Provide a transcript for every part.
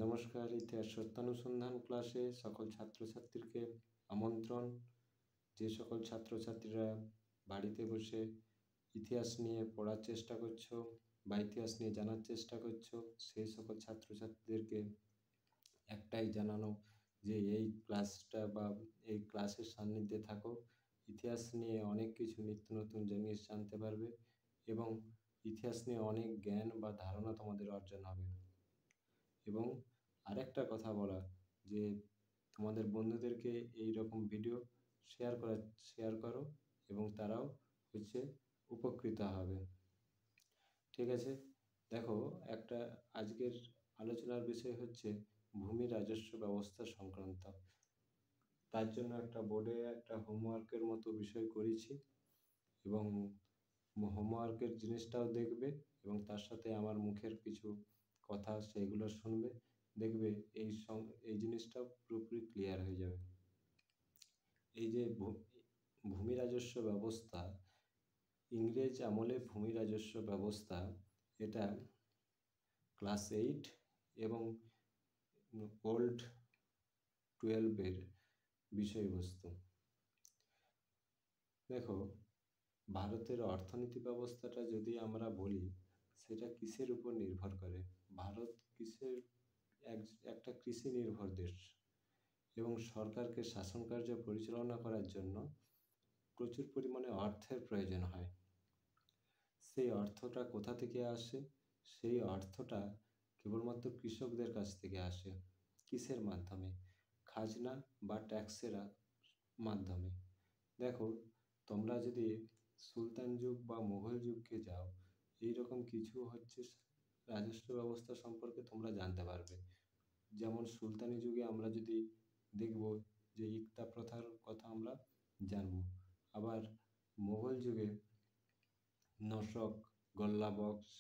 নমস্কার, ইতিহাস সত্যানুসন্ধান ক্লাসে সকল ছাত্রছাত্রীকে আমন্ত্রণ। যে সকল ছাত্রছাত্রীরা বাড়িতে বসে ইতিহাস নিয়ে পড়ার চেষ্টা করছো বা ইতিহাস নিয়ে জানার চেষ্টা করছো, সেই সকল ছাত্রছাত্রীদেরকে একটাই জানানো যে এই ক্লাসটা বা এই ক্লাসের সান্নিধ্যে থাকো। ইতিহাস নিয়ে অনেক কিছু নিত্য নতুন জিনিস জানতে পারবে এবং ইতিহাস নিয়ে অনেক জ্ঞান বা ধারণা তোমাদের অর্জন হবে। এবং আরেকটা কথা বলা যে তোমাদের বন্ধুদেরকে এই রকম ভিডিও শেয়ার করো এবং তারাও উপকৃত হবে। ঠিক আছে, দেখো একটা আজকের আলোচনার বিষয় হচ্ছে ভূমি রাজস্ব ব্যবস্থা সংক্রান্ত। তার জন্য একটা বোর্ডে একটা হোমওয়ার্কের মতো বিষয় করেছি এবং হোমওয়ার্কের জিনিসটাও দেখবে এবং তার সাথে আমার মুখের কিছু কথা সেইগুলো শুনবে, দেখবে এই জিনিসটা পুরোপুরি ক্লিয়ার হয়ে যাবে। এই যে ভূমি রাজস্ব ব্যবস্থা, ইংরেজ আমলে ভূমি রাজস্ব ব্যবস্থা, এটা ক্লাস 8 এবং ওল্ড 12-এর বিষয়বস্তু। দেখো, ভারতের অর্থনীতি ব্যবস্থাটা যদি আমরা বলি, সেটা কিসের উপর নির্ভর করে? ভারত একটা কৃষি নির্ভর দেশ এবং সরকারকে শাসন কার্য পরিচালনা করার জন্য প্রচুর পরিমাণে অর্থের প্রয়োজন হয়। সেই অর্থটা কোথা থেকে আসে? সেই অর্থটা কেবলমাত্র কৃষকদের কাছ থেকে আসে। কিসের মাধ্যমে? খাজনা বা ট্যাক্সের মাধ্যমে। দেখো, তোমরা যদি সুলতান যুগ বা মুঘল যুগকে যাও, এইরকম কিছু রাজস্ব ব্যবস্থা সম্পর্কে তোমরা জানতে পারবে। যেমন সুলতানি যুগে আমরা যদি দেখব যে ইকতা প্রথার কথা আমরা জানব। আবার মুঘল যুগে নশক, গল্লাবক্স,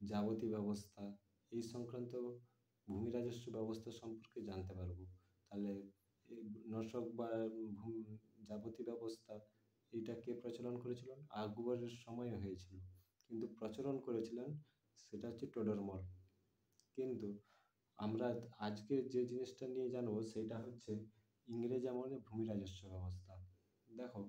যাবতী ব্যবস্থা, এই সংক্রান্ত ভূমি রাজস্ব ব্যবস্থা সম্পর্কে জানতে পারবো। তাহলে এই নশক বা যাবতী ব্যবস্থা, এটা কে প্রচলন করেছিলেন? আকবরের সময়ে হয়েছিল, কিন্তু প্রচলন করেছিলেন সেটা টোডরমল। কিন্তু আমরা আজকে যে জিনিসটা নিয়ে জানবো সেটা হচ্ছে ইংরেজ আমলে ভূমি রাজস্ব ব্যবস্থা। দেখো,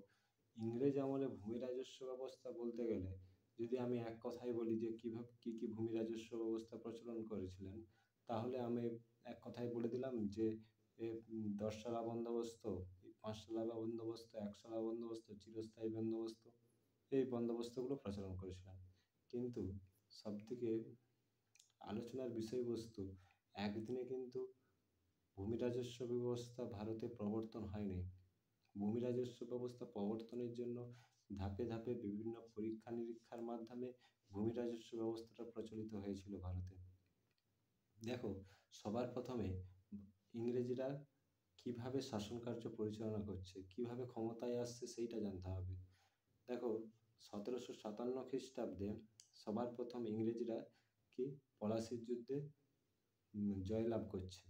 ইংরেজ আমলে ভূমি রাজস্ব ব্যবস্থা বলতে গেলে যদি আমি এক কথায় বলি যে কীভাবে কী ভূমি রাজস্ব ব্যবস্থা প্রচলন করেছিলেন, তাহলে আমি এক কথায় বলে দিলাম যে 10 সালা বন্দোবস্ত, 5 সালা বন্দোবস্ত, 1 সালা বন্দোবস্ত, চিরস্থায়ী বন্দোবস্ত, এই বন্দোবস্তগুলো প্রচলন করেছিলেন। কিন্তু সবথেকে আলোচনার বিষয়বস্তু, একদিনে কিন্তু ভূমি রাজস্ব ব্যবস্থা ভারতে প্রবর্তন হয়নি। ভূমি রাজস্ব ব্যবস্থা প্রবর্তনের জন্য ধাপে ধাপে বিভিন্ন পরীক্ষা নিরীক্ষার মাধ্যমে ভূমি রাজস্ব ব্যবস্থাটা প্রচলিত হয়েছিল ভারতে। দেখো, সবার প্রথমে ইংরেজরা কিভাবে শাসন কার্য পরিচালনা করছে, কিভাবে ক্ষমতায় আসছে, সেইটা জানতে হবে। দেখো, 1757 খ্রিস্টাব্দে সবার প্রথম ইংরেজরা পলাশির যুদ্ধে জয়লাভ করছে।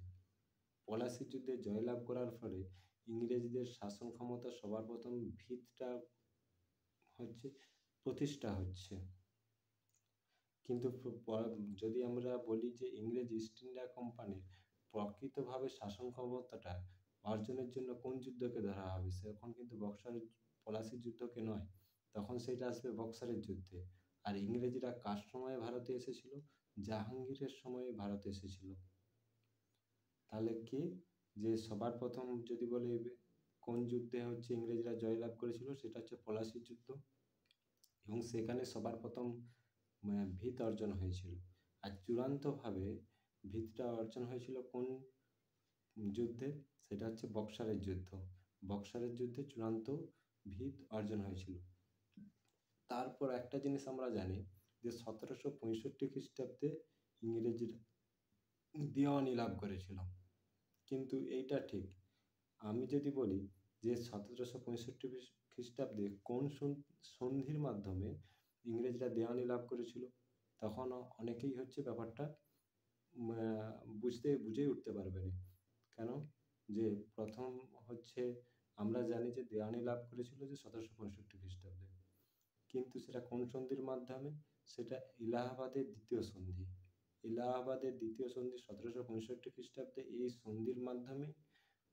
পলাশির যুদ্ধে জয়লাভ করার ফলে ইংরেজদের শাসন ক্ষমতা সবার প্রথম ভিতটা প্রতিষ্ঠা হচ্ছে। কিন্তু যদি আমরা বলি যে ইংরেজ ইস্ট ইন্ডিয়া কোম্পানির প্রকৃতভাবে শাসন ক্ষমতাটা অর্জনের জন্য কোন যুদ্ধকে ধরা হবে, সেখন কিন্তু পলাশির যুদ্ধকে নয়, তখন সেটা আসবে বক্সারের যুদ্ধে। আর ইংরেজরা কার সময়ে ভারতে এসেছিল? জাহাঙ্গীরের সময়ে ভারতে এসেছিল। তাহলে যে সবার প্রথম যদি বলে কোন যুদ্ধে ইংরেজরা জয়লাভ করেছিল, সেটা হচ্ছে পলাশির যুদ্ধ, এবং সেখানে সবার প্রথম ভিত অর্জন হয়েছিল। আর চূড়ান্তভাবে ভিতটা অর্জন হয়েছিল কোন যুদ্ধে? সেটা হচ্ছে বক্সারের যুদ্ধ। বক্সারের যুদ্ধে চূড়ান্ত ভিত অর্জন হয়েছিল। তারপর একটা জিনিস আমরা জানি যে 1765 খ্রিস্টাব্দে ইংরেজরা দেওয়ানি লাভ করেছিল। কিন্তু এইটা ঠিক, আমি যদি বলি যে 1765 খ্রিস্টাব্দে কোন সন্ধির মাধ্যমে ইংরেজরা দেওয়ানি লাভ করেছিল, তখন অনেকেই ব্যাপারটা বুঝে উঠতে পারবে না। কেন? যে প্রথম আমরা জানি যে দেওয়ানি লাভ করেছিল যে 1765 খ্রিস্টাব্দে, কিন্তু সেটা কোন সন্ধির মাধ্যমে? সেটা এলাহাবাদের দ্বিতীয় সন্ধি। এলাহাবাদের দ্বিতীয় সন্ধি 1765 খ্রিস্টাব্দে। এই সন্ধির মাধ্যমে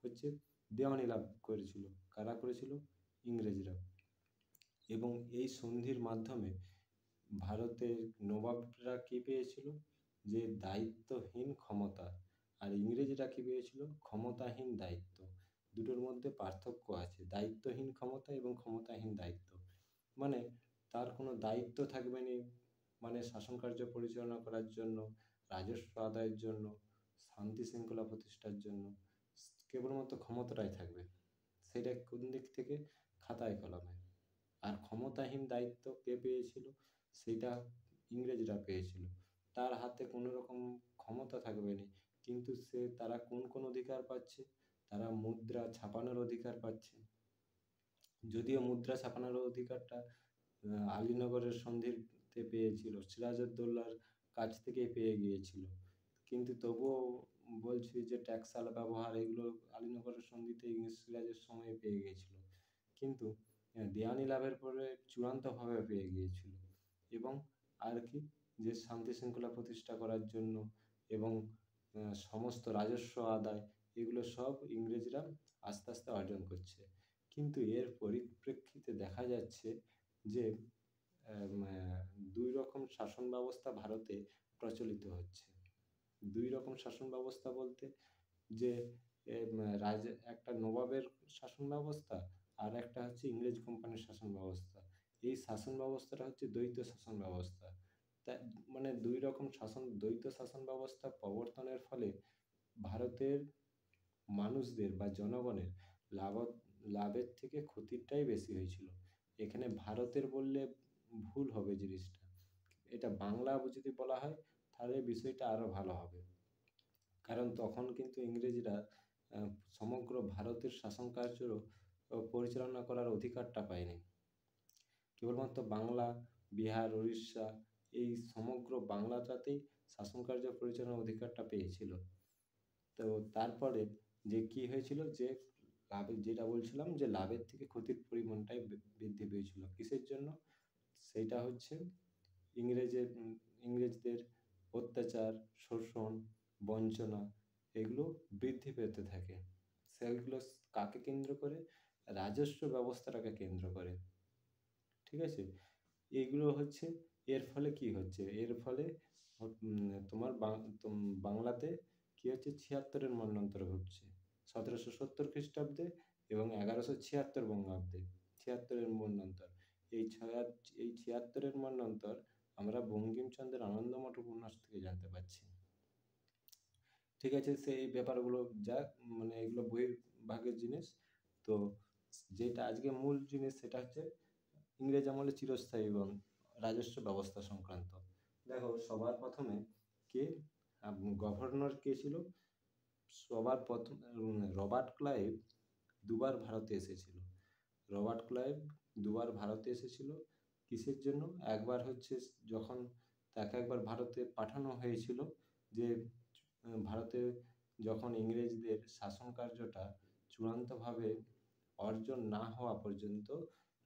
হচ্ছে দেওয়ানি লাভ করেছিল। কারা করেছিল? ইংরেজরা। এবং এই সন্ধির মাধ্যমে ভারতের নবাবরা কী পেয়েছিল? যে দায়িত্বহীন ক্ষমতা। আর ইংরেজরা কী পেয়েছিল? ক্ষমতাহীন দায়িত্ব। দুটোর মধ্যে পার্থক্য আছে, দায়িত্বহীন ক্ষমতা এবং ক্ষমতাহীন দায়িত্ব। মানে তার কোনো দায়িত্ব থাকবে না, মানে শাসন কার্য পরিচালনা করার জন্য, রাজস্ব আদায়ের জন্য, শান্তি শৃঙ্খলা প্রতিষ্ঠার জন্য কেবলমাত্র ক্ষমতাটাই থাকবে। সেটা কোন দিক থেকে? খাতায় কলমে। আর ক্ষমতাহীন দায়িত্ব কে পেয়েছিল? সেটা ইংরেজরা পেয়েছিল। তার হাতে কোনো রকম ক্ষমতা থাকবে না, কিন্তু তারা কোন কোন অধিকার পাচ্ছে? তারা মুদ্রা ছাপানোর অধিকার পাচ্ছে। যদিও মুদ্রা ছাপানোর অধিকারটা আলীনগরের সন্ধিতে পেয়েছিল, সিরাজউদ্দৌলার কাছ থেকেই পেয়ে গিয়েছিল, কিন্তু তবুও বলছি যে ট্যাক্সাল ব্যবহার এগুলো আলীনগরের সন্ধিতে সিরাজের সময় পেয়ে গিয়েছিল, কিন্তু দেওয়ানি লাভের পরে চূড়ান্তভাবে পেয়ে গিয়েছিল। এবং আর কি, যে শান্তি শৃঙ্খলা প্রতিষ্ঠা করার জন্য এবং সমস্ত রাজস্ব আদায়, এগুলো সব ইংরেজরা আস্তে আস্তে অর্জন করছে। কিন্তু এর পরিপ্রেক্ষিতে দেখা যাচ্ছে যে দুই রকম শাসন ব্যবস্থা ভারতে প্রচলিত হচ্ছে। দুই রকম শাসন ব্যবস্থা বলতে যে একটা নবাবের শাসন ব্যবস্থা, আর একটা হচ্ছে ইংরেজ কোম্পানির শাসন ব্যবস্থা। এই শাসন ব্যবস্থাটা হচ্ছে দ্বৈত শাসন ব্যবস্থা। তাই মানে দুই রকম দ্বৈত শাসন ব্যবস্থা প্রবর্তনের ফলে ভারতের মানুষদের বা জনগণের লাভের থেকে ক্ষতিটাই বেশি হয়েছিল। এখানে ভারতের বললে ভুল হবে জিনিসটা, এটা বাংলা যদি বলা হয় তাহলে বিষয়টা আরও ভালো হবে। কারণ তখন কিন্তু ইংরেজরা সমগ্র ভারতের শাসন কার্য পরিচালনা করার অধিকারটা পায়নি। কেবলমাত্র বাংলা, বিহার, উড়িষ্যা, এই সমগ্র বাংলাটাতেই শাসন কার্য পরিচালনার অধিকারটা পেয়েছিল। তো তারপরে যে কি হয়েছিল, যে যেটা বলছিলাম যে লাভের থেকে ক্ষতির পরিমাণটাই বৃদ্ধি পেয়েছিল। কিসের জন্য? সেইটা হচ্ছে ইংরেজদের অত্যাচার, শোষণ, বঞ্চনা, এগুলো বৃদ্ধি পেতে থাকে। সেগুলো কাকে কেন্দ্র করে? রাজস্ব ব্যবস্থাটাকে কেন্দ্র করে। ঠিক আছে? এইগুলো হচ্ছে, এর ফলে কি হচ্ছে? এর ফলে তোমার বাংলাতে কি হচ্ছে? 76-এর মন্বন্তর ঘটছে 1770 খ্রিস্টাব্দে এবং 1176 বঙ্গাব্দে। 76-এর মন্বন্তর। এই 76-এর মন্বন্তর আমরা বঙ্কিমচন্দ্রের আনন্দমঠ উপন্যাস থেকে জানতে পারছি। ঠিক আছে, সেই ব্যাপারগুলো যাক, মানে এগুলো বহির্ভাগের জিনিস। তো যেটা আজকে মূল জিনিস সেটা হচ্ছে ইংরেজ আমলে চিরস্থায়ী এবং রাজস্ব ব্যবস্থা সংক্রান্ত। দেখো, সবার প্রথমে কে গভর্নর কে ছিল? সবার প্রথম রবার্ট ক্লাইভ দুবার ভারতে এসেছিল। রবার্ট ক্লাইভ দুবার ভারতে এসেছিল কিসের জন্য? একবার হচ্ছে যখন তাকে একবার ভারতে পাঠানো হয়েছিল, যে ভারতে যখন ইংরেজদের শাসন কার্যটা চূড়ান্তভাবে অর্জন না হওয়া পর্যন্ত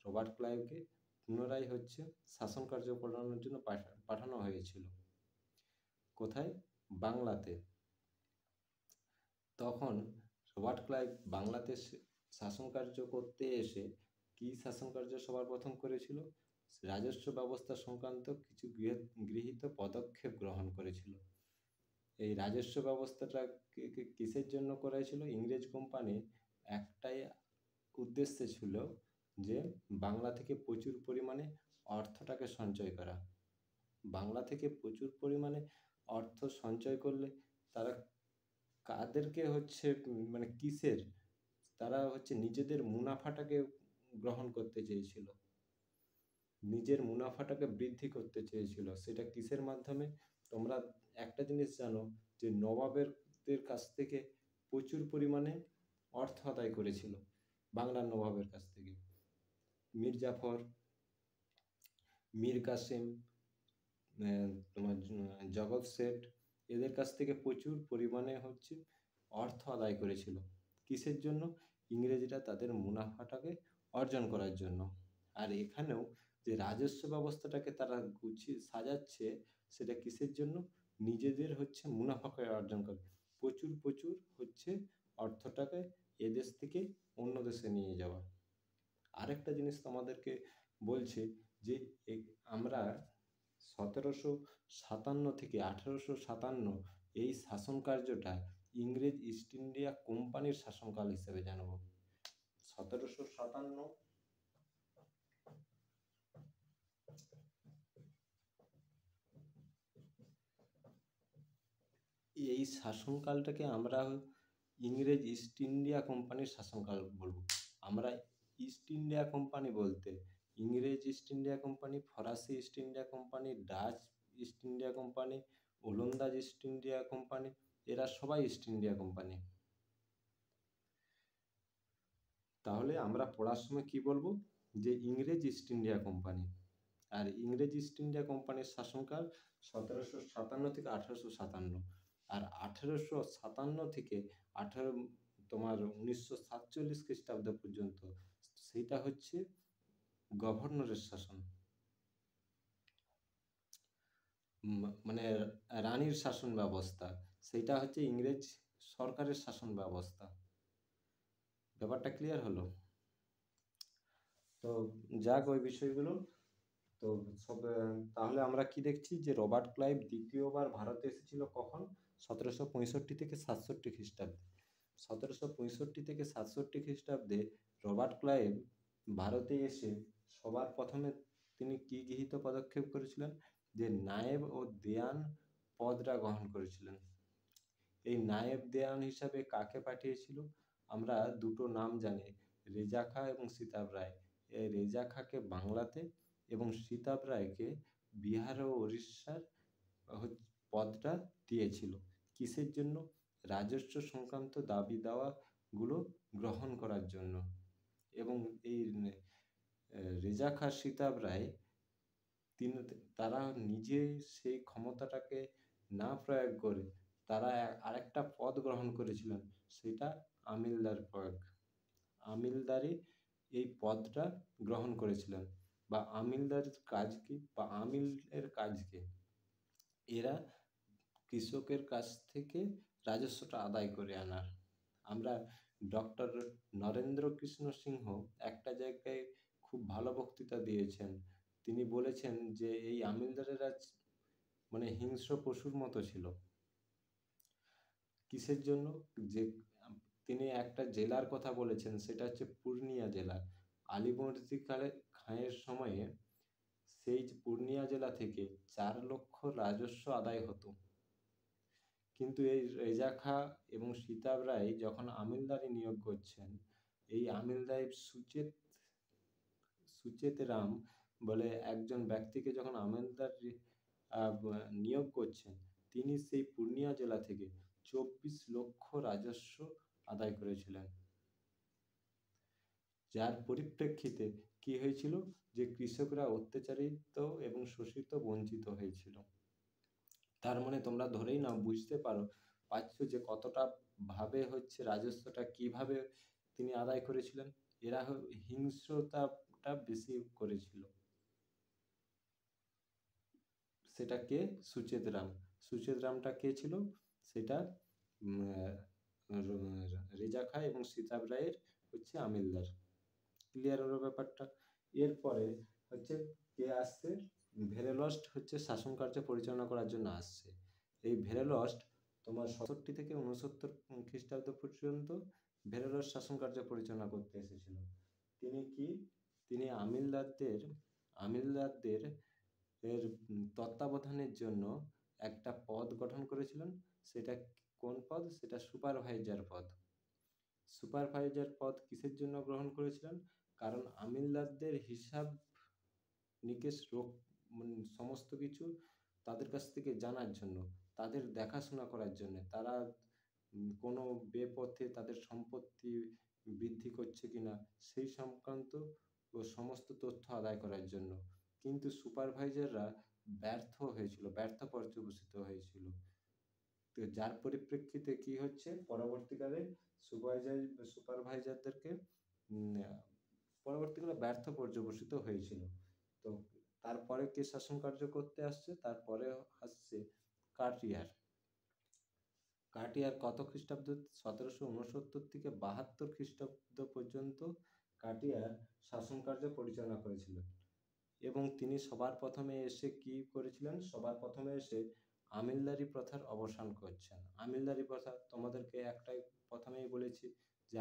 রবার্ট ক্লাইভকে পুনরায় হচ্ছে শাসন কার্য করানোর জন্য পাঠানো হয়েছিল। কোথায়? বাংলাতে। তখন রবার্ট ক্লাইভ বাংলাতে শাসন কার্য করতে এসে কি শাসন কার্য সবার প্রথম করেছিল? রাজস্ব ব্যবস্থা সংক্রান্ত কিছু গৃহীত পদক্ষেপ গ্রহণ করেছিল। এই রাজস্ব ব্যবস্থাটা কিসের জন্য করেছিল? ইংরেজ কোম্পানি একটাই উদ্দেশ্যে ছিল, যে বাংলা থেকে প্রচুর পরিমাণে অর্থটাকে সঞ্চয় করা। বাংলা থেকে প্রচুর পরিমাণে অর্থ সঞ্চয় করলে তারা কাদেরকে হচ্ছে মানে কিসের? তারা হচ্ছে নিজেদের মুনাফাটাকে গ্রহণ করতে চেয়েছিল, নিজের মুনাফাটাকে বৃদ্ধি করতে চেয়েছিল। সেটা কিসের মাধ্যমে? তোমরা একটা জিনিস জানো, যে নবাবের কাছ থেকে প্রচুর পরিমাণে অর্থ আদায় করেছিল বাংলার নবাবের কাছ থেকে। মীর জাফর, মীর কাসেম, তোমার জগৎ শেঠ, এদের কাছ থেকে প্রচুর পরিমাণে হচ্ছে অর্থ আদায় করেছিল। কিসের জন্য? ইংরেজরা তাদের মুনাফাটাকে অর্জন করার জন্য। আর এখানেও যে রাজস্ব ব্যবস্থাটাকে তারা গুছিয়ে সাজাচ্ছে, সেটা কিসের জন্য? নিজেদের হচ্ছে মুনাফা করে অর্জন করে, প্রচুর প্রচুর হচ্ছে অর্থটাকে এদেশ থেকে অন্য দেশে নিয়ে যাওয়া। আরেকটা জিনিস তোমাদেরকে বলছে যে আমরা 1757 থেকে 1857 এই শাসন কার্যটা ইংরেজ ইস্ট ইন্ডিয়া কোম্পানির শাসনকাল হিসেবে জানব। 1757 এই শাসনকালটাকে আমরা ইংরেজ ইস্ট ইন্ডিয়া কোম্পানির শাসনকাল বলবো। আমরা ইস্ট ইন্ডিয়া কোম্পানি বলতে ইংরেজ ইস্ট ইন্ডিয়া কোম্পানি, ফরাসি east India company, Dutch east India company, ওলন্দাজ ইস্ট ইন্ডিয়া কোম্পানি, এরা সবাই ইস্ট ইন্ডিয়া কোম্পানি। তাহলে আমরা পড়ার সময় কি বলবো, যে ইংরেজ ইস্ট ইন্ডিয়া কোম্পানি। আর ইংরেজ ইস্ট ইন্ডিয়া কোম্পানির শাসনকাল 1757 থেকে 1857। আর 1857 থেকে 1947 খ্রিস্টাব্দ পর্যন্ত সেইটা হচ্ছে গভর্নরের শাসন, মানে রানীর শাসন ব্যবস্থা। সেইটা হচ্ছে ইংরেজ সরকারের শাসন ব্যবস্থা। ব্যাপারটা ক্লিয়ার হলো? তো যাক ওই বিষয়গুলো। তো তাহলে আমরা কি দেখছি, যে রবার্ট ক্লাইভ দ্বিতীয়বার ভারতে এসেছিল কখন? 1765 থেকে 67 খ্রিস্টাব্দে। 1765 থেকে 67 খ্রিস্টাব্দে রবার্ট ক্লাইভ ভারতে এসে সবার প্রথমে তিনি কি গৃহীত পদক্ষেপ করেছিলেন, যে নায়েব ও দেওয়ান পদটা গ্রহণ করেছিলেন। এই নায়েব দেওয়ান হিসাবে কাকে পাঠিয়েছিল? আমরা দুটো নাম জানি, রেজা খাঁ এবং সীতাভ রায়। এই রেজা খাঁকে বাংলাতে এবং সীতাভ রায়কে বিহার ও উড়িষ্যার পদটা দিয়েছিল। কিসের জন্য? রাজস্ব সংক্রান্ত দাবি দাওয়াগুলো গ্রহণ করার জন্য। এবং এই রেজা খাঁ, সীতাভ রায় তারা নিজে সেই ক্ষমতাটাকে না প্রয়োগ করে তারা আরেকটা পদ গ্রহণ করেছিলেন, সেটা আমিলদার পদ। আমিলদারি এই পদটা গ্রহণ করেছিলেন। বা আমিলদারের কাজ কি, বা আমিলের কাজ কি? এরা কৃষকের কাছ থেকে রাজস্বটা আদায় করে আনার। আমরা ডক্টর নরেন্দ্র কৃষ্ণ সিংহ একটা জায়গায় খুব ভালো বক্তৃতা দিয়েছেন। তিনি বলেছেন যে এই আমিলদারেরা মানে হিংস্র পশুর মতো ছিল। কিসের জন্য? যে তিনি একটা জেলার কথা বলেছেন, সেটা হচ্ছে পূর্ণিয়া জেলা। আলীবর্দী খাঁয়ের সময়ে সেই পূর্ণিয়া জেলা থেকে 4 লক্ষ রাজস্ব আদায় হতো। কিন্তু এই রেজা খাঁ এবং সীতাভ রায় যখন আমিলদারি নিয়োগ করছেন, এই আমিলদারি সুচেত রাম বলে একজন ব্যক্তিকে যখন আমিলদার নিয়োগ করছেন, তিনি সেই পূর্ণিয়া জেলা থেকে 24 লক্ষ রাজস্ব আদায় করেছিলেন। যার পরিপ্রেক্ষিতে কি হয়েছিল, যে কৃষকরা অত্যাচারিত এবং শোষিত, বঞ্চিত হয়েছিল। তার মানে তোমরা ধরেই নাও, বুঝতে পারছো যে কতটা ভাবে হচ্ছে রাজস্বটা কিভাবে তিনি আদায় করেছিলেন। এরা হিংস্রতাটা বেশি করেছিল। সেটা কে? সুচেত রাম। সুচেত রামটা কে ছিল? সেটা রেজা খাঁ এবং সীতাভ রায়ের হচ্ছে আমিলদার। ক্লিয়ার হলো ব্যাপারটা? এরপরে হচ্ছে কে আসছে? ভেরেলস্ট হচ্ছে শাসন কার্য পরিচালনা করার জন্য আসছে। এই ভেরেলস্ট তোমার 67 থেকে 69 খ্রিস্টাব্দ পর্যন্ত ভেরেলস্ট শাসন কার্য পরিচালনা করতে এসেছিল। তিনি আমিলদারদের এর তত্ত্বাবধানের জন্য একটা পদ গঠন করেছিলেন। সেটা কোন পদ? সেটা সুপারভাইজার পদ। সুপারভাইজার পদ কিসের জন্য গ্রহণ করেছিলেন? কারণ আমিলদারদের হিসাব নিকেশ সমস্ত কিছু তাদের কাছ থেকে জানার জন্য, তাদের দেখাশোনা করার জন্য, তারা কোনো বেপথে তাদের সম্পত্তি বৃদ্ধি করছে কিনা সেই সংক্রান্ত সমস্ত তথ্য আদায় করার জন্য। কিন্তু সুপারভাইজাররা ব্যর্থ পর্যবসিত হয়েছিল। তো যার পরিপ্রেক্ষিতে কি হচ্ছে, পরবর্তীকালে সুপারভাইজারদেরকে পরবর্তীকালে ব্যর্থ পর্যবসিত হয়েছিল। তো তারপরে কে শাসন কার্য করতে আসছে? তারপরে আসছে কার্টিয়ার। কার্টিয়ার কত খ্রিস্টাব্দ? 1769 থেকে 72 খ্রিস্টাব্দ পর্যন্ত কার্টিয়ার শাসনকার্য পরিচালনা করেছিলেন। এবং তিনি সবার প্রথমে এসে কি করেছিলেন? সবার প্রথমে এসে আমিলদারি প্রথার অবসান করছেন। আমিলদারি প্রথা তোমাদেরকে একটাই প্রথমেই বলেছি যে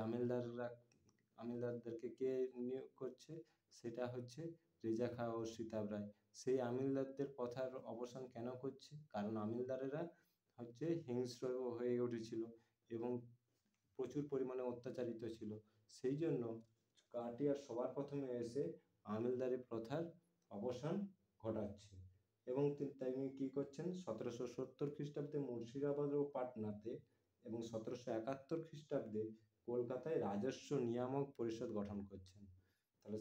আমিলদারদেরকে কে নিয়োগ করছে? সেটা হচ্ছে রেজা খাঁ ও সিতাব রায়। সেই আমিলদারদের প্রথার অবসান কেন করছে? কারণ আমিলদারেরা হচ্ছে হিংস্র হয়ে উঠেছিল এবং প্রচুর পরিমাণে অত্যাচারিত ছিল। সেই জন্য কার্টিয়ার সবার প্রথমে এসে আমিলদারি প্রথার অবসান ঘটাচ্ছে। এবং তিনি কী করছেন? 1770 খ্রিস্টাব্দে মুর্শিদাবাদ ও পাটনাতে এবং 1771 খ্রিস্টাব্দে কলকাতায় রাজস্ব নিয়ামক পরিষদ গঠন করছেন। তাহলে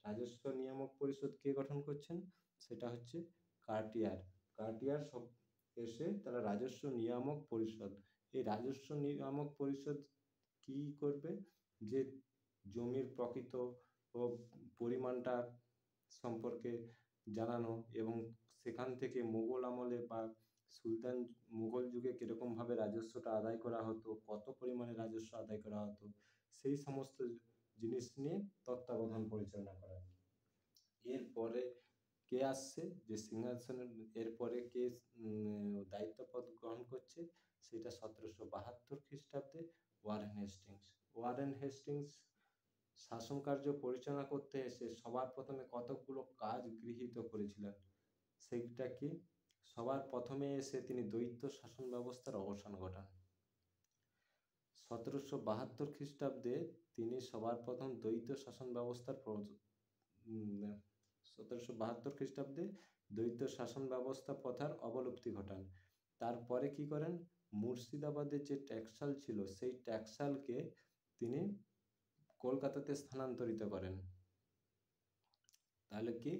রাজস্ব নিয়ামক পরিষদ কে গঠন করছেন? সেটা হচ্ছে কার্টিয়ার। কার্টিয়ার সব এসে তারা রাজস্ব নিয়ামক পরিষদ, এই রাজস্ব নিয়ামক পরিষদ কি করবে? যে জমির প্রকৃত ও পরিমাণটা সম্পর্কে জানানো এবং সেখান থেকে মুঘল আমলে বা সুলতান মুঘল যুগে কীরকমভাবে রাজস্বটা আদায় করা হতো, কত পরিমাণে রাজস্ব আদায় করা হতো, সেই সমস্ত জিনিস নিয়ে তত্ত্বাবধান পরিচালনা করা। এরপরে কে আসছে? যে সিংহাসনের এরপরে কে দায়িত্বপদ গ্রহণ করছে? সেটা 1772 খ্রিস্টাব্দে ওয়ারেন হেস্টিংস। ওয়ারেন হেস্টিংস শাসনকার্য পরিচালনা করতে এসে সবার প্রথমে কতকগুলো কাজ গৃহীত করেছিলেন। সেইটা কি? সবার প্রথমে এসে তিনি দ্বৈত শাসন ব্যবস্থার অবসান ঘটান। 1772 খ্রিস্টাব্দে তিনি সবার প্রথম দ্বৈত শাসন ব্যবস্থার 1772 খ্রিস্টাব্দে দ্বৈত শাসন ব্যবস্থা প্রথার অবলুপ্তি ঘটান। তারপরে কি করেন? মুর্শিদাবাদের যে ট্যাক্সাল ছিল সেই ট্যাক্সালকে তিনি কলকাতাতে স্থানান্তরিত করেন। তাহলে কি?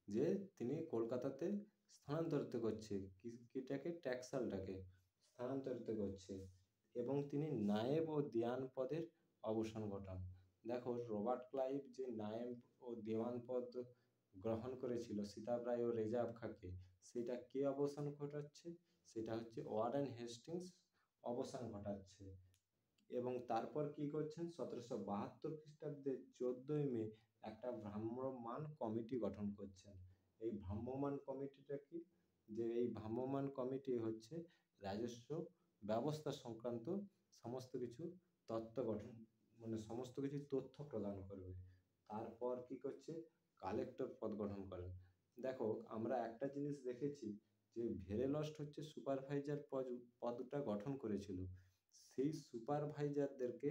যে তিনি কলকাতাতে স্থানান্তরিত করছে কিটাকে? ট্যাক্সালটাকে স্থানান্তরিত করছে এবং তিনি নায়েব ও দেওয়ান পদের অবসান ঘটান। দেখো, রবার্ট ক্লাইভ যে নায়েব ও দেওয়ান পদ গ্রহণ করেছিল সিতাব রায় ও রেজা খাঁকে, সেটা কে অবসান ঘটাচ্ছে? সেটা হচ্ছে ওয়ারেন হেস্টিংস অবসান ঘটাচ্ছে। এবং তারপর কি করছেন? 1772 খ্রিস্টাব্দে 14ই মে একটা ভ্রাম্যমাণ কমিটি গঠন করছেন। এই ভ্রাম্যমাণ কমিটিটা কি? যে এই ভ্রাম্যমাণ কমিটি হচ্ছে রাজস্ব ব্যবস্থা সংক্রান্ত সমস্ত কিছু সমস্ত কিছু তথ্য প্রদান করবে। তারপর কি করছে? কালেক্টর পদ গঠন করেন। দেখো, আমরা একটা জিনিস দেখেছি যে ভেরেলস্ট হচ্ছে সুপারভাইজার পদটা গঠন করেছিল। সেই সুপারভাইজারদেরকে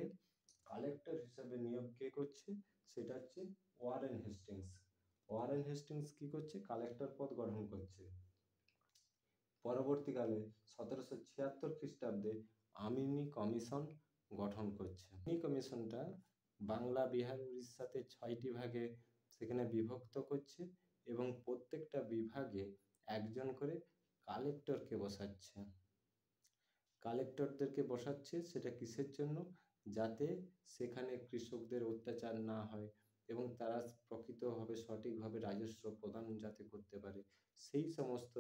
কালেক্টর হিসাবে নিয়োগ কে করছে? সেটা হচ্ছে ওয়ারেন হেস্টিংস। ওয়ারেন হেস্টিংস কি করছে? কালেক্টর পদ গঠন করছে। পরবর্তীকালে 1776 খ্রিস্টাব্দে আমিনি কমিশন গঠন করছে। আমিনি কমিশনটা বাংলা, বিহার, উড়িষ্যাতে 6টি ভাগে সেখানে বিভক্ত করছে এবং প্রত্যেকটা বিভাগে একজন করে কালেক্টরকে বসাচ্ছে। কালেক্টরদেরকে বসাচ্ছে সেটা কিসের জন্য? যাতে সেখানে কৃষকদের অত্যাচার না হয় এবং তারা প্রকৃতভাবে সঠিকভাবে রাজস্ব প্রদান যাতে করতে পারে, সেই সমস্ত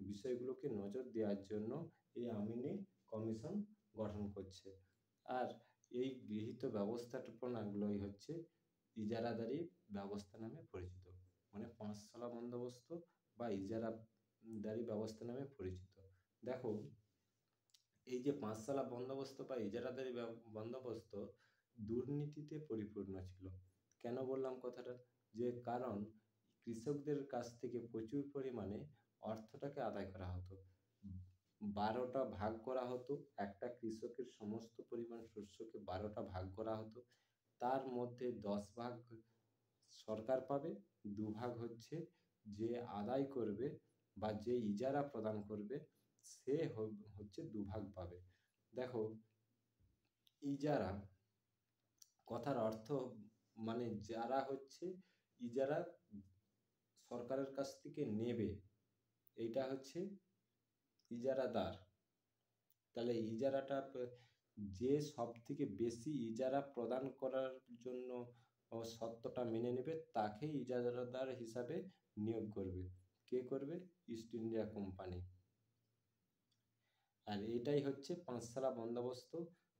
বিষয়গুলোকে নজর দেওয়ার জন্য এই আমিনি কমিশন গঠন করছে। আর এই গৃহীত ব্যবস্থাপনাগুলোই হচ্ছে ইজারাদারি ব্যবস্থা নামে পরিচিত, মানে পাঁচশালা বন্দোবস্ত বা ইজারাদারি ব্যবস্থা নামে পরিচিত। দেখো, এই যে পাঁচশালা বন্দোবস্ত বা ইজারাদারি বন্দোবস্ত দুর্নীতিতে পরিপূর্ণ ছিল। কেন বললাম কথাটা? যে কারণ কৃষকদের কাছ থেকে প্রচুর পরিমাণে অর্থটাকে আদায় করা হতো। 12টা ভাগ করা হতো, একটা কৃষকের সমস্ত পরিমাণ শস্যকে 12টা ভাগ করা হতো। তার মধ্যে 10 ভাগ সরকার পাবে, 2 ভাগ হচ্ছে যে আদায় করবে বা যে ইজারা প্রদান করবে সে হচ্ছে 2 ভাগ পাবে। দেখো, ইজারা কথার অর্থ মানে যারা হচ্ছে ইজারা সরকারের কাছ থেকে নেবে, এইটা হচ্ছে ইজারাদার। তাহলে ইজারাটা যে সব থেকে বেশি ইজারা প্রদান করার জন্য শর্তটা মেনে নেবে তাকেই ইজারাদার হিসাবে নিয়োগ করবে। কে করবে? East India company. আর এটাই হচ্ছে পাঁচসালা বন্দোবস্ত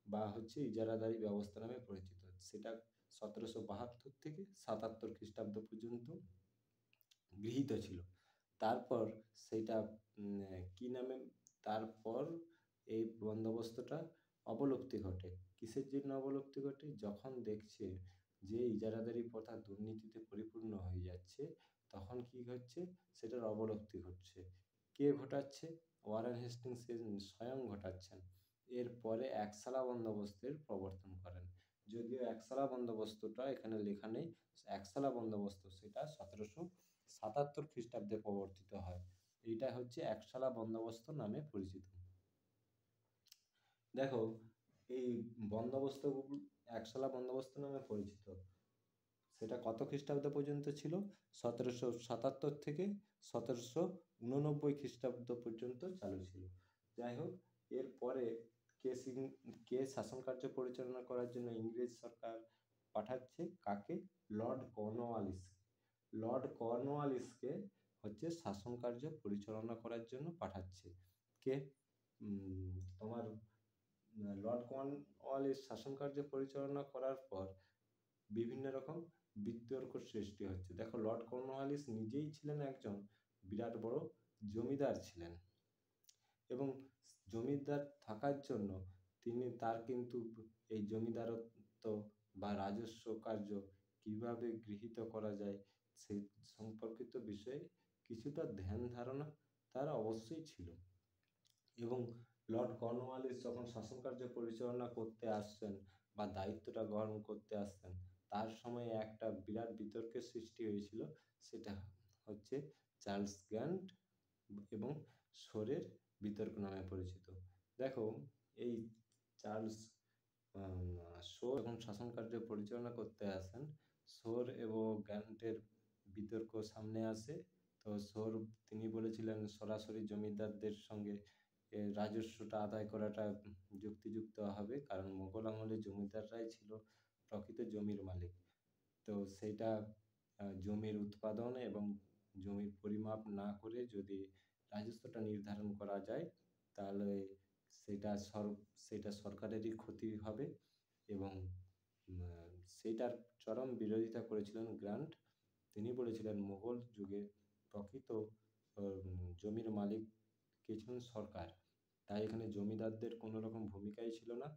বা হচ্ছে ইজারাদারি ব্যবস্থা নামে পরিচিত। সেটা 1772 থেকে 77 খ্রিস্টাব্দ পর্যন্ত গৃহীত ছিল। তারপর সেটা কি নামে, তারপর এই বন্দোবস্তটা অবলুপ্তি ঘটে। কিসের জন্য অবলুপ্তি ঘটে? যখন দেখছে যে ইজারাদারি প্রথা দুর্নীতিতে পরিপূর্ণ হয়ে যাচ্ছে, তখন কি হচ্ছে, সেটার অবলুপ্তি ঘটছে। কে ঘটাচ্ছে? ওয়ারেন হেস্টিংস স্বয়ং ঘটাচ্ছেন। এরপরে একসালা বন্দোবস্তের প্রবর্তন করেন। যদিও একসালা বন্দোবস্তটা এখানে লেখা নেই, একসালা বন্দোবস্ত সেটা 1777 খ্রিস্টাব্দে প্রবর্তিত হয়। এইটা হচ্ছে একসালা বন্দোবস্ত নামে পরিচিত। দেখো, এই বন্দোবস্তগুলো একসালা বন্দোবস্ত নামে পরিচিত, সেটা কত খ্রিস্টাব্দ পর্যন্ত ছিল? 1777 থেকে 1789 খ্রিস্টাব্দ পর্যন্ত চালু ছিল। যাই হোক, এরপরে কে শাসন কার্য পরিচালনা করার জন্য ইংরেজ সরকার পাঠাচ্ছে কাকে? Lord Cornwallis. লর্ড কর্নওয়ালিসকে হচ্ছে শাসন কার্য পরিচালনা করার জন্য পাঠাচ্ছে। কে? তোমার লর্ড কর্নওয়ালিস শাসন কার্য পরিচালনা করার পর বিভিন্ন রকম বিতর্ক সৃষ্টি হচ্ছে। দেখো, লর্ড কর্নওয়ালিস নিজেই ছিলেন একজন বিরাট বড় জমিদার ছিলেন, এবং জমিদার থাকার জন্য তার কিন্তু এই জমিদারত্ব বা রাজস্ব কার্য কিভাবে গৃহীত করা যায় সেই সম্পর্কিত বিষয়ে কিছুটা ধ্যান ধারণা তার অবশ্যই ছিল। এবং লর্ড কর্নওয়ালিস যখন শাসন কার্য পরিচালনা করতে আসছেন বা দায়িত্বটা গ্রহণ করতে আসছেন, তার সময় একটা বিরাট বিতর্কের সৃষ্টি হয়েছিল। সেটা হচ্ছে চার্লস গ্র্যান্ট এবং শোরের বিতর্ক নামে পরিচিত। দেখো, এই চার্লস শো যখন শাসন কার্য পরিচালনা করতে আসেন, শোর এবং গ্র্যান্টের বিতর্ক সামনে আসে। তো শোর তিনি বলেছিলেন সরাসরি জমিদারদের সঙ্গে রাজস্বটা আদায় করাটা যুক্তিযুক্ত হবে, কারণ মোগল আমলে জমিদাররাই ছিল প্রকৃত জমির মালিক। তো সেইটা জমির উৎপাদন এবং জমির পরিমাপ না করে যদি রাজস্বটা নির্ধারণ করা যায়, তাহলে সেটা সরকারেরই ক্ষতি হবে। এবং সেইটার চরম বিরোধিতা করেছিলেন গ্র্যান্ট। তিনি বলেছিলেন মুঘল যুগে প্রকৃত জমির মালিক কে ছিলেন সরকার, তাই এখানে জমিদারদের কোনো রকম ভূমিকাই ছিল না।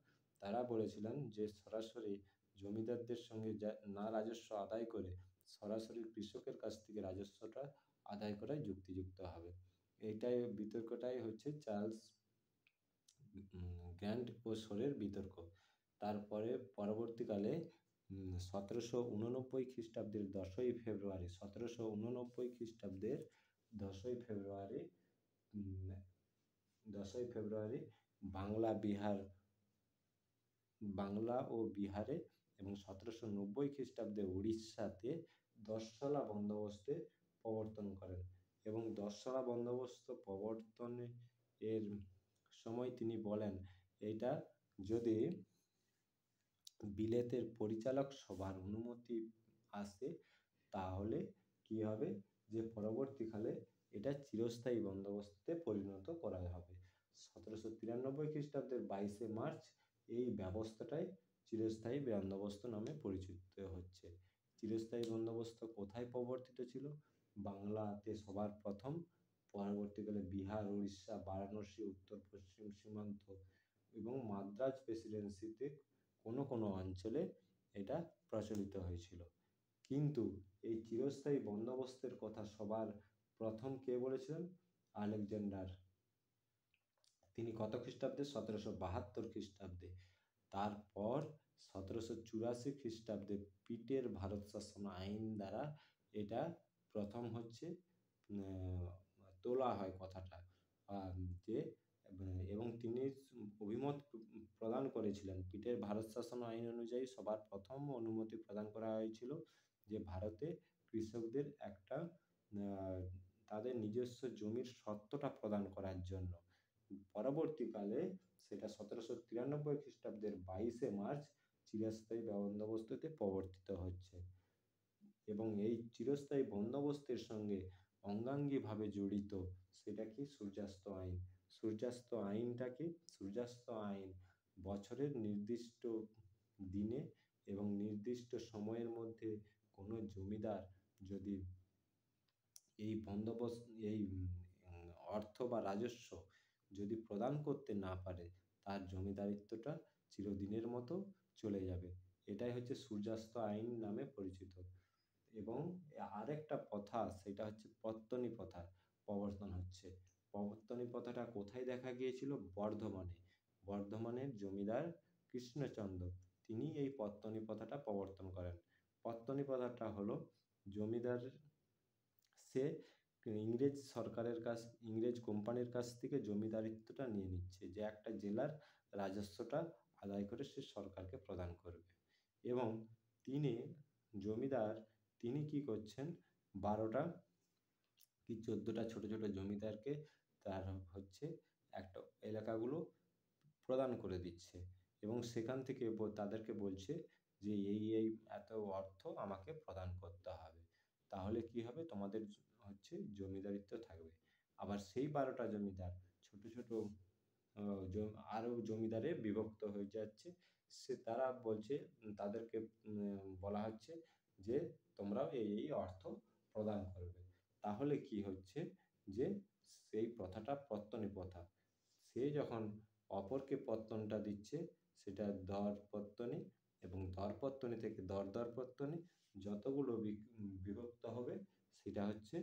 তারা বলেছিলেন যে সরাসরি জমিদারদের সঙ্গে না রাজস্ব আদায় করে সরাসরি কৃষকের কাছ থেকে রাজস্বটা আদায় করাই যুক্তিযুক্ত হবে। এইটাই বিতর্কটাই হচ্ছে চার্লস গ্র্যান্ট ও শোরের বিতর্ক। তারপরে পরবর্তীকালে 1789 খ্রিস্টাব্দের 10ই ফেব্রুয়ারি 1789 খ্রিস্টাব্দের 10ই ফেব্রুয়ারি 10ই ফেব্রুয়ারি বাংলা ও বিহারে এবং 1790 খ্রিস্টাব্দে উড়িষ্যাতে 10সালা বন্দোবস্তের প্রবর্তন করেন। এবং 10সালা বন্দোবস্ত প্রবর্তনের এর সময় তিনি বলেন, এটা যদি বিলেতের পরিচালক সভার অনুমতি আসে, তাহলে কি হবে, যে পরবর্তীকালে এটা চিরস্থায়ী বন্দোবস্তে পরিণত করা হবে। 1793 খ্রিস্টাব্দের 22শে মার্চ এই ব্যবস্থাটাই চিরস্থায়ী বন্দোবস্ত নামে পরিচিত হচ্ছে। চিরস্থায়ী বন্দোবস্ত কোথায় প্রবর্তিত ছিল? বাংলাতে সবার প্রথম, পরবর্তীকালে বিহার, উড়িষ্যা, বারাণসী, উত্তর পশ্চিম সীমান্ত এবং মাদ্রাজ প্রেসিডেন্সিতে কোনো কোনো অঞ্চলে এটা প্রচলিত হয়েছিল। কিন্তু এই চিরস্থায়ী বন্দোবস্তের কথা সবার প্রথম কে বলেছিলেন? আলেকজান্ডার। তিনি কত খ্রিস্টাব্দে? 1772 খ্রিস্টাব্দে। তারপর 1784 খ্রিস্টাব্দে পিটের ভারত শাসন আইন দ্বারা এটা প্রথম হচ্ছে তোলা হয় কথাটা, যে এবং তিনি অভিমত প্রদান করেছিলেন। পিটের ভারত শাসন আইন অনুযায়ী সবার প্রথম অনুমতি প্রদান করা হয়েছিল যে ভারতে কৃষকদের একটা তাদের নিজস্ব জমির স্বত্বটা প্রদান করার জন্য। পরবর্তীকালে সেটা 1793 খ্রিস্টাব্দের 22শে মার্চ চিরস্থায়ী বন্দোবস্ততে প্রবর্তিত হচ্ছে। এবং এই চিরস্থায়ী বন্দোবস্তের সঙ্গে অঙ্গাঙ্গিভাবে জড়িত সেটা কি? সূর্যাস্ত আইন। সূর্যাস্ত আইনটা কি? সূর্যাস্ত আইন বছরের নির্দিষ্ট দিনে এবং নির্দিষ্ট সময়ের মধ্যে কোনো জমিদার যদি এই বন্দোবস্ত এই অর্থ বা রাজস্ব যদি প্রদান করতে না পারে, তার জমিদারিত্বটা চিরদিনের মতো চলে যাবে। এটাই হচ্ছে সূর্যাস্ত আইন নামে পরিচিত। এবং আরেকটা প্রথা, সেটা হচ্ছে পত্তনি প্রথার প্রবর্তন হচ্ছে। পত্তনি প্রথাটা কোথায় দেখা গিয়েছিল? বর্ধমানে। বর্ধমানের জমিদার কৃষ্ণচন্দ্র, তিনি এই পত্তনি প্রথাটা প্রবর্তন করেন। পত্তনি প্রথাটা হলো জমিদার, সে ইংরেজ সরকারের কাছ, ইংরেজ কোম্পানির কাছ থেকে জমিদারিত্বটা নিয়ে নিচ্ছে, যে একটা জেলার রাজস্বটা আদায় করে সে সরকারকে প্রদান করবে। এবং তিনি জমিদার, তিনি কি করছেন, 12টা কি 14টা ছোট ছোট জমিদারকে তার হচ্ছে একটা এলাকাগুলো প্রদান করে দিচ্ছে, এবং সেখান থেকে তাদেরকে বলছে যে এই এত অর্থ আমাকে প্রদান করতে হবে, তাহলে কি হবে, তোমাদের হচ্ছে জমিদারিত্ব থাকবে। আবার সেই 12টা জমিদার ছোট ছোট আরও জমিদারে বিভক্ত হয়ে যাচ্ছে। তারা বলছে, তাদেরকে বলা হচ্ছে যে তোমরাও এই অর্থ প্রদান করবে। তাহলে কি হচ্ছে, যে সেই প্রথাটা পত্তনি প্রথা। সে যখন অপরকে পত্তনটা দিচ্ছে, সেটা দরপত্তনি, এবং দরপত্তনি থেকে দরপত্তনি যতগুলো বিভক্ত হবে, সেটা হচ্ছে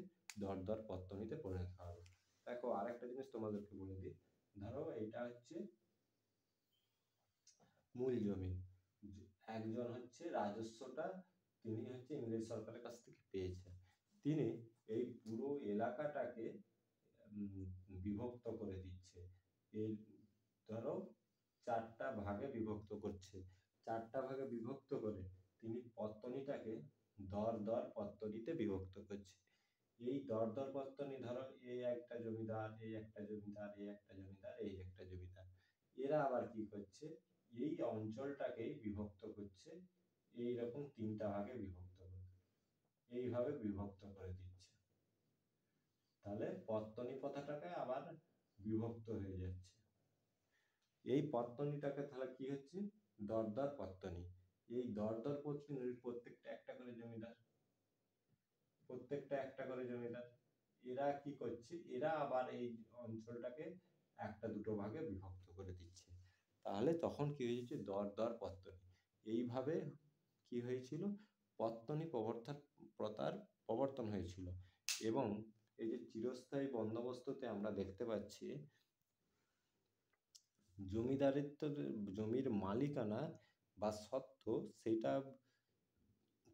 দরপত্তনিতে পরিণত হবে। দেখো, আরেকটা জিনিস তোমাদেরকে বলে দিই। ধরো এটা হচ্ছে মূল জমি, একজন হচ্ছে রাজস্বটা তিনি হচ্ছে ইংরেজ সরকারের কাছ থেকে পেয়েছেন। তিনি এই পুরো এলাকাটাকে বিভক্ত করে দিচ্ছে। এই ধরো 4টা ভাগে বিভক্ত করছে, 4টা ভাগে বিভক্ত করে তিনি পত্তনিটাকে পত্তনিতে বিভক্ত করছে। এই পত্তনি, ধরো এই একটা জমিদার, এই একটা জমিদার, এই একটা জমিদার, এই একটা জমিদার, এরা আবার কি করছে, এই অঞ্চলটাকেই বিভক্ত করছে, এইরকম 3টা ভাগে বিভক্ত করে, এইভাবে বিভক্ত করে দিচ্ছে। তাহলে পত্তনি প্রথাটাকে আবার বিভক্ত হয়ে যাচ্ছে। এই পত্তনিটাকে তাহলে কি হচ্ছে, পত্তনি। এই পত্তনির প্রত্যেকটা একটা করে জমিদার, প্রত্যেকটা একটা করে জমিদার, এরা কি করছে, এরা আবার এই অঞ্চলটাকে একটা দুটো ভাগে বিভক্ত করে দিচ্ছে। তাহলে তখন কি হয়েছে, পত্তনি। এইভাবে কি হয়েছিল, পত্তনি প্রথার প্রবর্তন হয়েছিল। এবং এই যে চিরস্থায়ী বন্দোবস্ততে আমরা দেখতে পাচ্ছি, জমিদারিত্ব, জমির মালিকানা বা সত্ত্ব, সেটা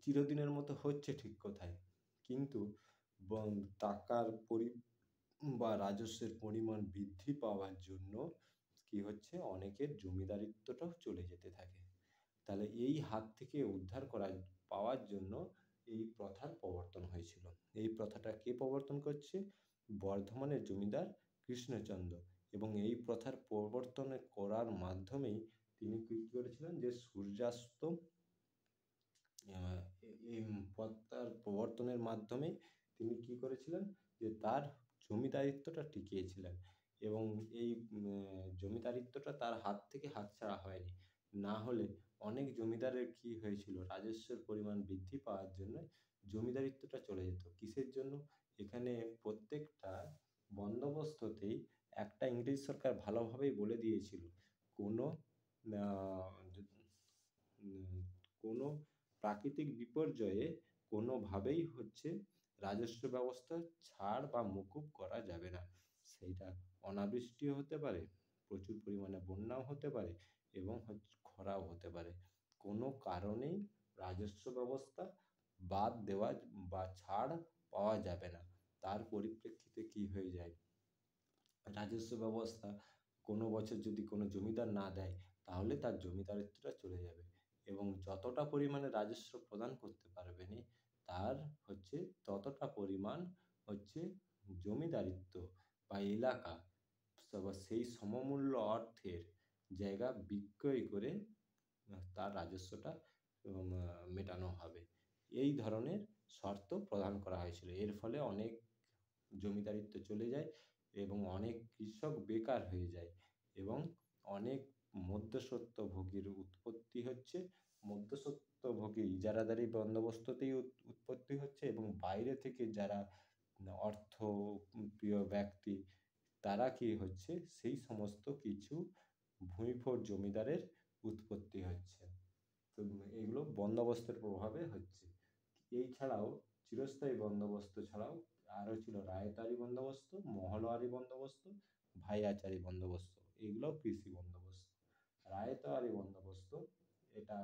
চিরদিনের মতো হচ্ছে ঠিক কথাই, কিন্তু টাকার বা রাজস্বের পরিমাণ বৃদ্ধি পাওয়ার জন্য কি হচ্ছে, অনেকের জমিদারিত্বটাও চলে যেতে থাকে। তাহলে এই হাত থেকে উদ্ধার পাওয়ার জন্য এই প্রথার প্রবর্তন হয়েছিল। এই প্রথাটা কে প্রবর্তন করছে? বর্ধমানের জমিদার কৃষ্ণচন্দ্র। এবং এই প্রথার প্রবর্তন করার মাধ্যমেই তিনি কি করেছিলেন, যে সূর্যাস্ত, এই প্রথার প্রবর্তনের মাধ্যমে তিনি কি করেছিলেন, যে তার জমিদারিত্বটা টিকিয়েছিলেন। এবং এই জমিদারিত্বটা তার হাত থেকে হাতছাড়া হয়নি। না হলে অনেক জমিদারের কি হয়েছিল, রাজস্বের পরিমাণ বৃদ্ধি পাওয়ার জন্য জমিদারিত্বটা চলে যেত। কিসের জন্য? এখানে প্রত্যেকটা বন্দোবস্ততেই একটা ইংরেজ সরকার ভালোভাবেই বলে দিয়েছিল, কোনো কোনো প্রাকৃতিক বিপর্যয়ে কোনোভাবেই হচ্ছে রাজস্ব ব্যবস্থা ছাড় বা মকুব করা যাবে না। সেইটা অনাবৃষ্টিও হতে পারে, প্রচুর পরিমাণে বন্যাও হতে পারে, এবং খরাও হতে পারে। কোনো কারণেই রাজস্ব ব্যবস্থা বাদ দেওয়া বা ছাড় পাওয়া যাবে না। তার পরিপ্রেক্ষিতে কি হয়ে যায়, রাজস্ব ব্যবস্থা কোনো বছর যদি কোনো জমিদার না দেয়, তাহলে তার জমিদারিত্বটা চলে যাবে, এবং যতটা পরিমাণে রাজস্ব প্রদান করতে পারবেনি, তার হচ্ছে ততটা পরিমাণ হচ্ছে জমিদারিত্ব বা এলাকা, সেই সমমূল্য অর্থের জায়গা বিক্রয় করে তার রাজস্বটা মেটানো হবে। এই ধরনের শর্ত প্রদান করা হয়েছিল। এর ফলে অনেক জমিদারিত্ব চলে যায়, এবং অনেক কৃষক বেকার হয়ে যায় এবং অনেক মধ্যস্বত্বভোগীর উৎপত্তি হচ্ছে। মধ্যস্বত্বভোগী ইজারাদারি বন্দোবস্ততেই উৎপত্তি হচ্ছে এবং বাইরে থেকে যারা অর্থ প্রিয় ব্যক্তি তারা কি হচ্ছে, সেই সমস্ত কিছু ভূমিফোট জমিদারের উৎপত্তি হচ্ছে। তো এগুলো বন্দোবস্তের প্রভাবে হচ্ছে। এই ছাড়াও চিরস্থায়ী বন্দোবস্ত ছাড়াও আরও ছিল রায়তারি বন্দোবস্ত, মহলোয়ারি বন্দোবস্ত, ভাইয়াচারি বন্দোবস্ত, এগুলোও কৃষি বন্দোবস্ত। রায়তারি বন্দোবস্ত এটা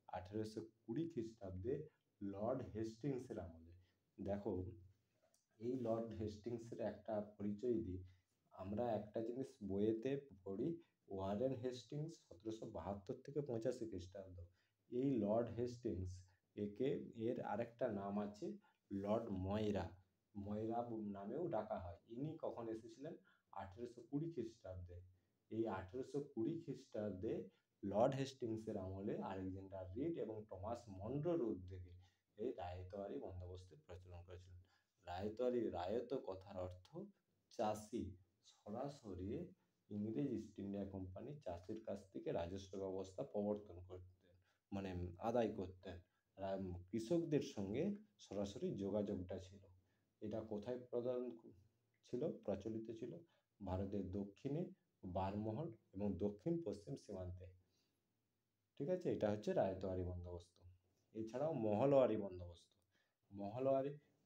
1820 খ্রিস্টাব্দে লর্ড হেস্টিংসের আমলে। দেখো, এই লর্ড হেস্টিংসের একটা পরিচয় দিই। আমরা একটা জিনিস বইয়েতে পড়ি, ওয়ারেন হেস্টিংস 1772 থেকে 85 খ্রিস্টাব্দ। এই লর্ড হেস্টিংস এর আরেকটা নাম আছে লর্ড ময়রা, ময়রা নামেও ডাকা হয়। ইনি কখন এসেছিলেন? 1820 খ্রিস্টাব্দে। এই 1820 খ্রিস্টাব্দে লর্ড হেস্টিংসের আমলে আলেকজান্ডার রিড এবং টমাস মনরোর উদ্যোগে এই রায়তওয়ারি বন্দোবস্তের প্রচলন করেছিলেন। রায়ত কথার অর্থ চাষি। সরাসরি ইংরেজ ইস্ট ইন্ডিয়া কোম্পানি চাষির কাছ থেকে রাজস্ব ব্যবস্থা প্রবর্তন করতেন, মানে আদায় করতেন। কৃষকদের সঙ্গে সরাসরি যোগাযোগটা ছিল। এটা কোথায় প্রচলিত ছিল? ভারতের দক্ষিণে বারমহল এবং দক্ষিণ পশ্চিম সীমান্তে। ঠিক আছে, এটা হচ্ছে রায়তওয়ারি বন্দোবস্ত। এছাড়াও মহলওয়ারি বন্দোবস্ত।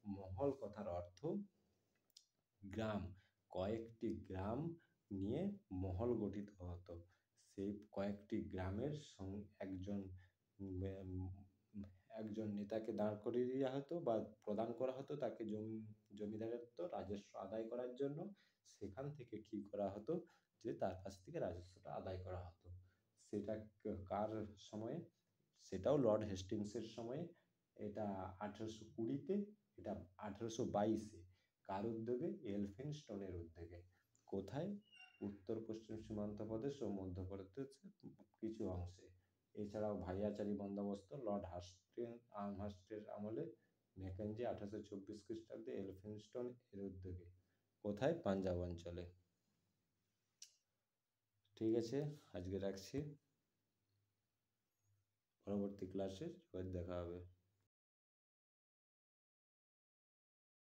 মহল কথার অর্থ গ্রাম। কয়েকটি গ্রাম নিয়ে মহল গঠিত হতো। সেই কয়েকটি গ্রামের একজন নেতাকে দাঁড় করিয়ে দেওয়া হতো বা প্রদান করা হতো তাকে জমিদারত্ব রাজস্ব আদায় করার জন্য। সেখান থেকে কি করা হতো, যে তার কাছ থেকে রাজস্বটা আদায় করা হতো। সেটা কার সময়ে? সেটাও লর্ড হেস্টিংসের সময়ে। এটা 1820-তে, এটা 1822-এ। কার উদ্যোগে? এলফিনস্টোনের উদ্যোগে। কোথায়? উত্তর পশ্চিম সীমান্ত প্রদেশ ও মধ্যপ্রদেশের কিছু অংশে। এছাড়াও ভাইয়াচারি বন্দোবস্ত লর্ড আমহার্স্টের আমলে, ম্যাকেনজি 1824 খ্রিস্টাব্দে এলফিনস্টোন এর উদ্যোগে। কোথায়? পাঞ্জাব অঞ্চলে। ঠিক আছে, আজকে রাখছি, পরবর্তী ক্লাসে দেখা হবে।